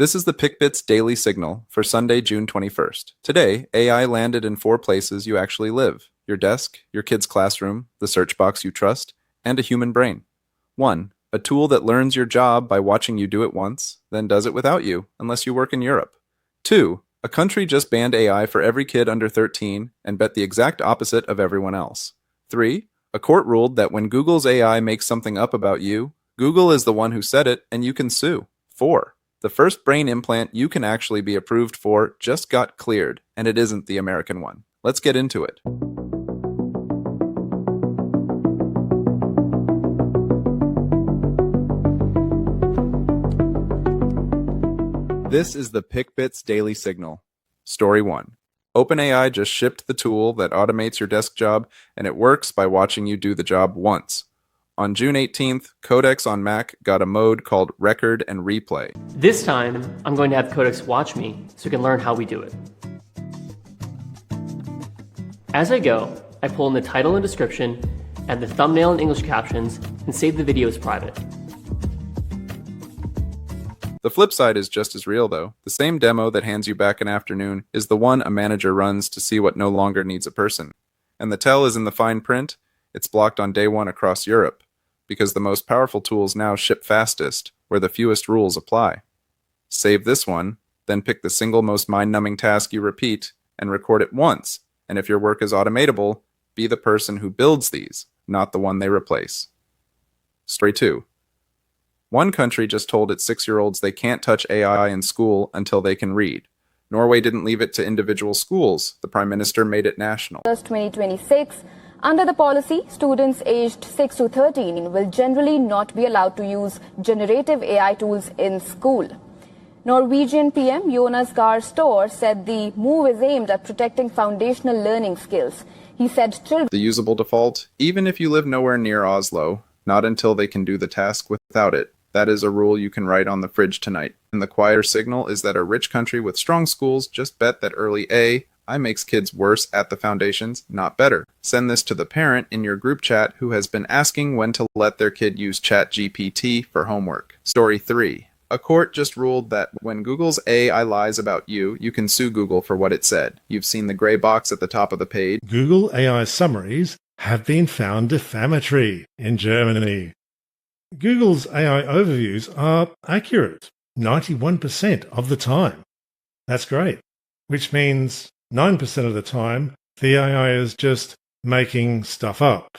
This is the PickBits Daily Signal for Sunday, June 21st. Today, AI landed in 4 places you actually live: your desk, your kid's classroom, the search box you trust, and a human brain. 1. A tool that learns your job by watching you do it once, then does it without you, unless you work in Europe. 2. A country just banned AI for every kid under 13 and bet the exact opposite of everyone else. 3. A court ruled that when Google's AI makes something up about you, Google is the one who said it and you can sue. 4. The first brain implant you can actually be approved for just got cleared, and it isn't the American one. Let's get into it. This is the PickBits Daily Signal. Story 1. OpenAI just shipped the tool that automates your desk job, and it works by watching you do the job once. On June 18th, Codex on Mac got a mode called Record and Replay. This time, I'm going to have Codex watch me so we can learn how we do it. As I go, I pull in the title and description, add the thumbnail and English captions, and save the video as private. The flip side is just as real, though. The same demo that hands you back an afternoon is the one a manager runs to see what no longer needs a person. And the tell is in the fine print. It's blocked on day 1 across Europe, because the most powerful tools now ship fastest, where the fewest rules apply. Save this one, then pick the single most mind-numbing task you repeat, and record it once, and if your work is automatable, be the person who builds these, not the one they replace. Story 2. One country just told its 6-year-olds they can't touch AI in school until they can read. Norway didn't leave it to individual schools. The Prime Minister made it national. 2026. Under the policy, students aged 6 to 13 will generally not be allowed to use generative AI tools in school. Norwegian PM Jonas Gahr Store said the move is aimed at protecting foundational learning skills. He said children... The usable default, even if you live nowhere near Oslo, not until they can do the task without it. That is a rule you can write on the fridge tonight. And the quieter signal is that a rich country with strong schools just bet that early AI makes kids worse at the foundations, not better. Send this to the parent in your group chat who has been asking when to let their kid use ChatGPT for homework. Story 3. A court just ruled that when Google's AI lies about you, you can sue Google for what it said. You've seen the gray box at the top of the page. Google AI summaries have been found defamatory in Germany. Google's AI overviews are accurate 91% of the time. That's great, which means 9% of the time, the AI is just making stuff up.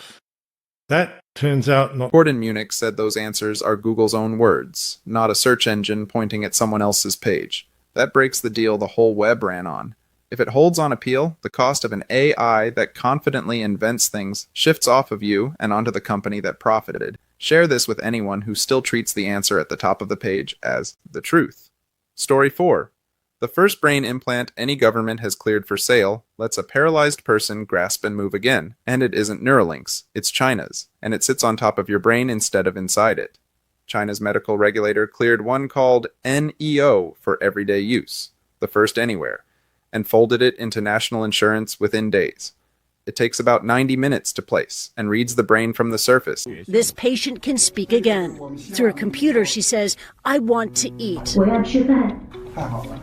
That turns out not... Court in Munich said those answers are Google's own words, not a search engine pointing at someone else's page. That breaks the deal the whole web ran on. If it holds on appeal, the cost of an AI that confidently invents things shifts off of you and onto the company that profited. Share this with anyone who still treats the answer at the top of the page as the truth. Story 4. The first brain implant any government has cleared for sale lets a paralyzed person grasp and move again. And it isn't Neuralink's, it's China's, and it sits on top of your brain instead of inside it. China's medical regulator cleared one called NEO for everyday use, the first anywhere, and folded it into national insurance within days. It takes about 90 minutes to place and reads the brain from the surface. This patient can speak again. Through a computer, she says, "I want to eat."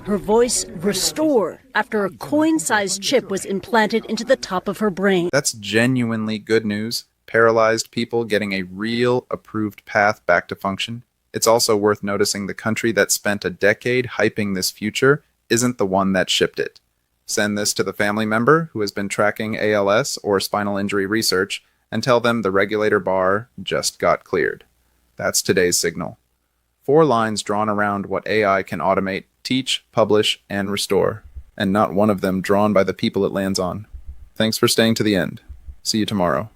Her voice restored after a coin-sized chip was implanted into the top of her brain. That's genuinely good news. Paralyzed people getting a real approved path back to function. It's also worth noticing the country that spent a decade hyping this future isn't the one that shipped it. Send this to the family member who has been tracking ALS or spinal injury research and tell them the regulator bar just got cleared. That's today's signal. 4 lines drawn around what AI can automate, teach, publish, and restore, and not one of them drawn by the people it lands on. Thanks for staying to the end. See you tomorrow.